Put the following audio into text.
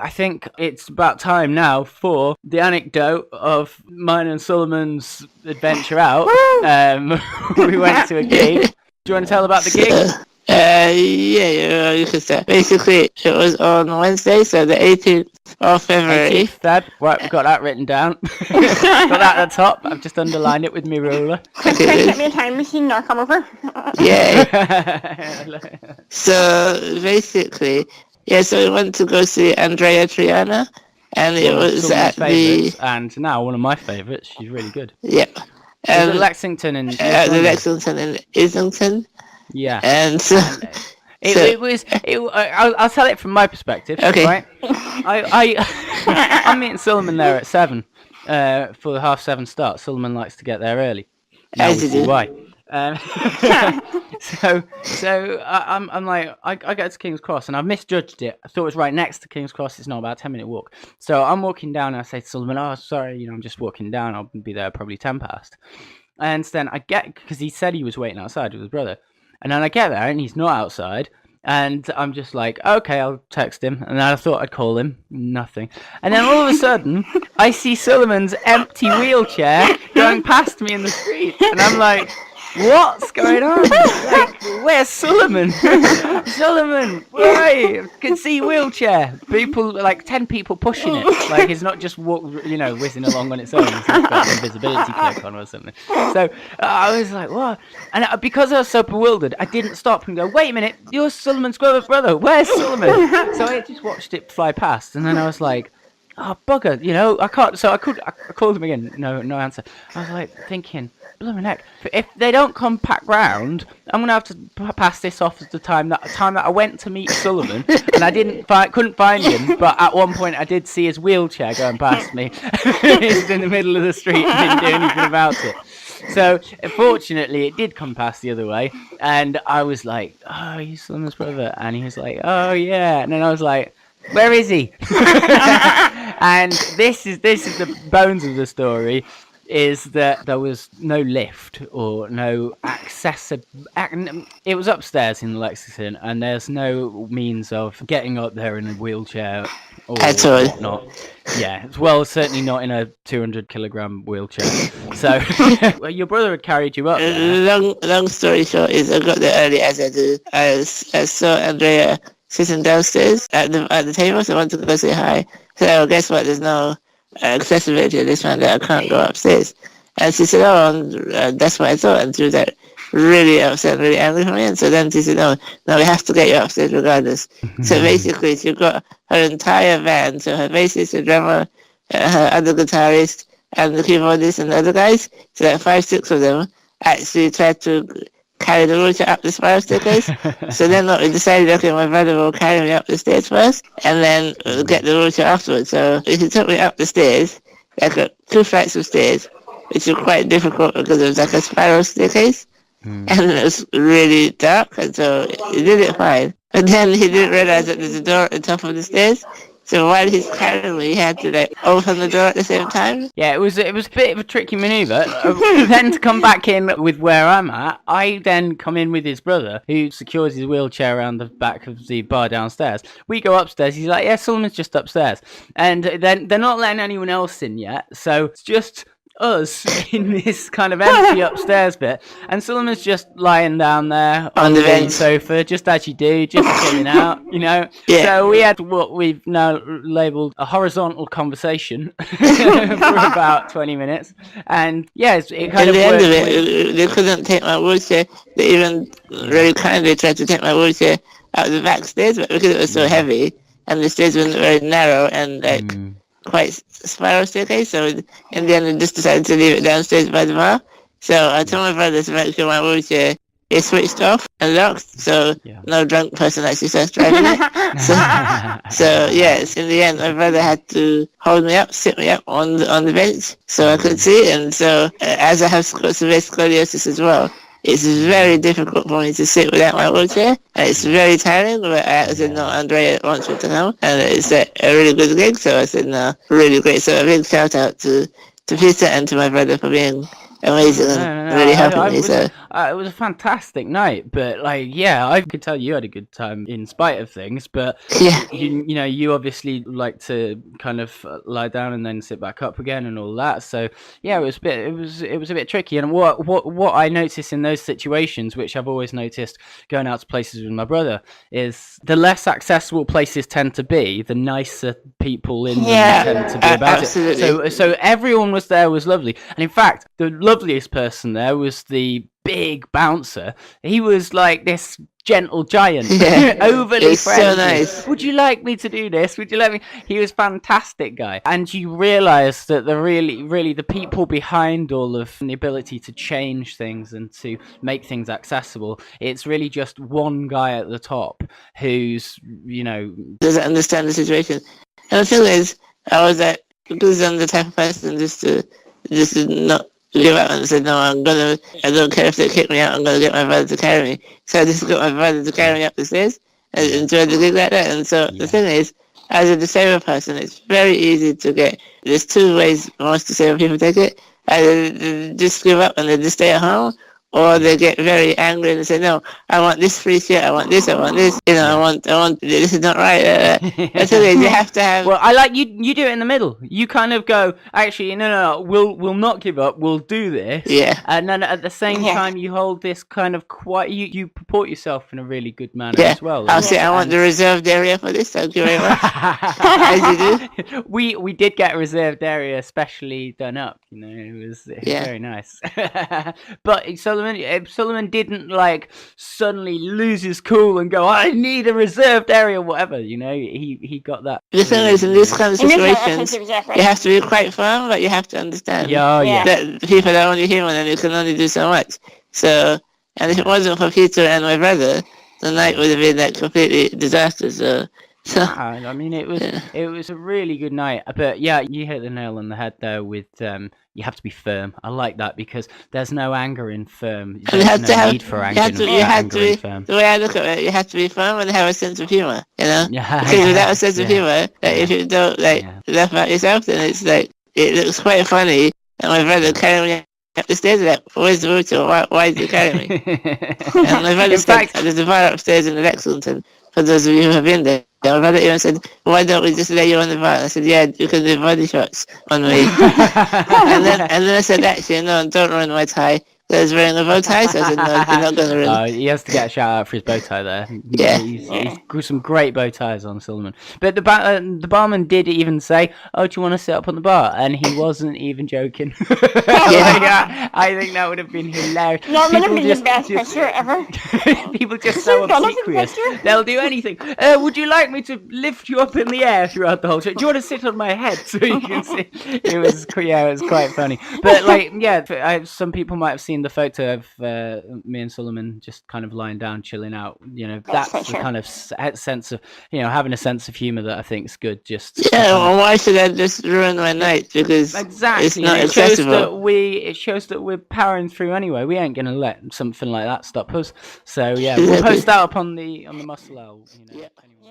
I think it's about time now for the anecdote of mine and Sulaiman's adventure out. We went to a gig. Do you want to tell about the gig? You can start. Basically, it was on Wednesday, so the 18th of February. 18th Feb. Right, we've got that written down. Got that at the top. I've just underlined it with my ruler. Can I get me a time machine and I'll come over? Yeah. So, basically, so we went to go see Andrea Triana, and it was at the... And now one of my favourites. She's really good. Yeah. The Lexington in... the Lexington in Islington. Yeah. And I'll tell it from my perspective. Okay. Right? I'm meeting Sulaiman there at 7 for the 7:30 start. Sulaiman likes to get there early. Now we see why. So I'm like, I get to King's Cross and I've misjudged it. I thought it was right next to King's Cross. It's not about a 10-minute walk. So I'm walking down and I say to Sulaiman, "Oh, sorry, I'm just walking down. I'll be there probably 10 past." And then I get, because he said he was waiting outside with his brother. And then I get there and he's not outside. And I'm just like, okay, I'll text him. And then I thought I'd call him. Nothing. And then all of a sudden, I see Sulaiman's empty wheelchair going past me in the street. And I'm like, what's going on? Like, where's Sulaiman? Sulaiman, where are you? I can see wheelchair. People, like 10 people pushing it. Like, it's not just, whizzing along on its own. It's got an invisibility click on or something. So I was like, what? And because I was so bewildered, I didn't stop and go, wait a minute, you're Sulaiman's brother. Where's Sulaiman? So I just watched it fly past. And then I was like, oh, bugger, I can't. So I called him again. No answer. I was like thinking, blooming heck, if they don't come back round, I'm gonna have to pass this off as the time that I went to meet Sulaiman and I couldn't find him, but at one point I did see his wheelchair going past me. He's in the middle of the street and didn't do anything about it. So fortunately it did come past the other way, and I was like, oh, he's Sulaiman's brother, and he was like, oh yeah, and then I was like, where is he? And this is the bones of the story, is that there was no lift or no accessible. It was upstairs in Lexington, and there's no means of getting up there in a wheelchair or whatnot. Yeah, well, certainly not in a 200-kilogram wheelchair. So, well, your brother had carried you up there. Long story short is I got there early as I do. I saw Andrea sitting downstairs at the table, so I wanted to go say hi. So guess what? There's no accessibility at this one that I can't go upstairs. And she said, that's what I thought. And she was like really upset, really angry for me. And so then she said, no, we have to get you upstairs regardless. So basically she got her entire van, so her bassist, her drummer, her other guitarist, and the keyboardist and the other guys, so like 5-6 of them, actually tried to carry the wheelchair up the spiral staircase. So then we decided, okay, my brother will carry me up the stairs first and then we'll get the wheelchair afterwards. So he took me up the stairs, like 2 flights of stairs, which was quite difficult because it was like a spiral staircase. And it was really dark, and so he did it fine. But then he didn't realize that there's a door at the top of the stairs. So while he's carrying me, he had to open the door at the same time. Yeah, it was a bit of a tricky manoeuvre. Then to come back in with where I'm at, I then come in with his brother, who secures his wheelchair around the back of the bar downstairs. We go upstairs. He's like, yeah, Sulaiman's just upstairs. And then they're not letting anyone else in yet. So it's just us in this kind of empty upstairs bit, and Sulaiman's just lying down there on the bench sofa, just as you do, just chilling out, Yeah. So we had what we've now labelled a horizontal conversation for about 20 minutes, and it kind of worked. At the end of it, they couldn't take my wheelchair. They even really kindly tried to take my wheelchair out the back stairs, but because it was so heavy and the stairs were very narrow and quite spiral staircase, so in the end I just decided to leave it downstairs by the bar. So I told my brother to make sure my wheelchair is switched off and locked, so no drunk person actually starts driving it. So yes, in the end my brother had to hold me up, sit me up on the bench so I could see, and so as I have severe scoliosis as well, it's very difficult for me to sit without my wheelchair, and it's very tiring, but I said, no, Andrea wants me to come, and it's a really good gig, so I said, no, really great. So a big shout out to Peter and to my brother for being amazing and really helping me. So It was a fantastic night, but like, yeah, I could tell you had a good time in spite of things. But yeah, you know, you obviously like to kind of lie down and then sit back up again and all that. So yeah, it was a bit tricky. And what I noticed in those situations, which I've always noticed going out to places with my brother, is the less accessible places tend to be, the nicer people in them tend to be about absolutely. it. So everyone was there was lovely, and in fact, the loveliest person there was the big bouncer. He was like this gentle giant, overly It's friendly. so nice. Would you like me to do this? Would you let me? He was fantastic guy, and you realise that the really the people behind all of the ability to change things and to make things accessible, it's really just one guy at the top who's, you know, Doesn't understand the situation. And the thing is, I was like, because I'm the type of person just to not give up and say, no, I don't care if they kick me out, I'm gonna get my brother to carry me. So I just got my brother to carry me up the stairs and enjoy the gig like that. And so the thing is, as a disabled person, it's very easy to get, there's two ways most disabled people take it. Either they just give up and they just stay at home, or they get very angry and say, no, I want this free shit, I want this, you know, I want, this is not right. The thing is, you have to have... Well, I like you do it in the middle. You kind of go, actually, no, we'll not give up, we'll do this. Yeah. And then at the same time, you hold this kind of quiet, you purport yourself in a really good manner as well. I'll say, I want the reserved area for this, thank you very much. As you do. We did get a reserved area specially done up, you know, it was very nice. But Sulaiman didn't like suddenly lose his cool and go, I need a reserved area, whatever, you know, he got that. The thing is, in these kind of situations, you have to be quite firm, but you have to understand that people are only human and you can only do so much. So, and if it wasn't for Peter and my brother, the night would have been like completely disastrous. So I mean, it was a really good night. But yeah, you hit the nail on the head there with you have to be firm. I like that because there's no anger in firm. There's no need for anger in firm. The way I look at it, you have to be firm and have a sense of humor, you know? Because without a sense of humor, if you don't laugh at yourself, then it's like, it looks quite funny. And my brother carrying me up the stairs, like, where's the router? Why is he carrying me? And my brother said, there's a bar upstairs in the Lexington, for those of you who have been there. My brother even said, why don't we just lay you on the bar? I said, yeah, you can do body shots on me. and then I said, actually, no, don't ruin my tie. I was wearing a bow tie, so I said, no, you're not going to ruin he has to get a shout out for his bow tie there. Yeah. He's got some great bow ties on, Sulaiman. But the barman did even say, oh, do you want to sit up on the bar? And he wasn't even joking. I think that would have been hilarious. Not going to be the best picture ever. People just so obsequious. They'll do anything. Would you like me to lift you up in the air throughout the whole show? Do you want to sit on my head so you can see? It was quite funny. But like, some people might have seen the photo of me and Sulaiman just kind of lying down, chilling out. You know, that's the kind of sense of, you know, having a sense of humor that I think is good. Well, why should I just ruin my night? Because it's not accessible. It shows that we're powering through anyway. We ain't gonna let something like that stop us. So yeah, we'll post that up on the Muscle Owl. You know, anyway.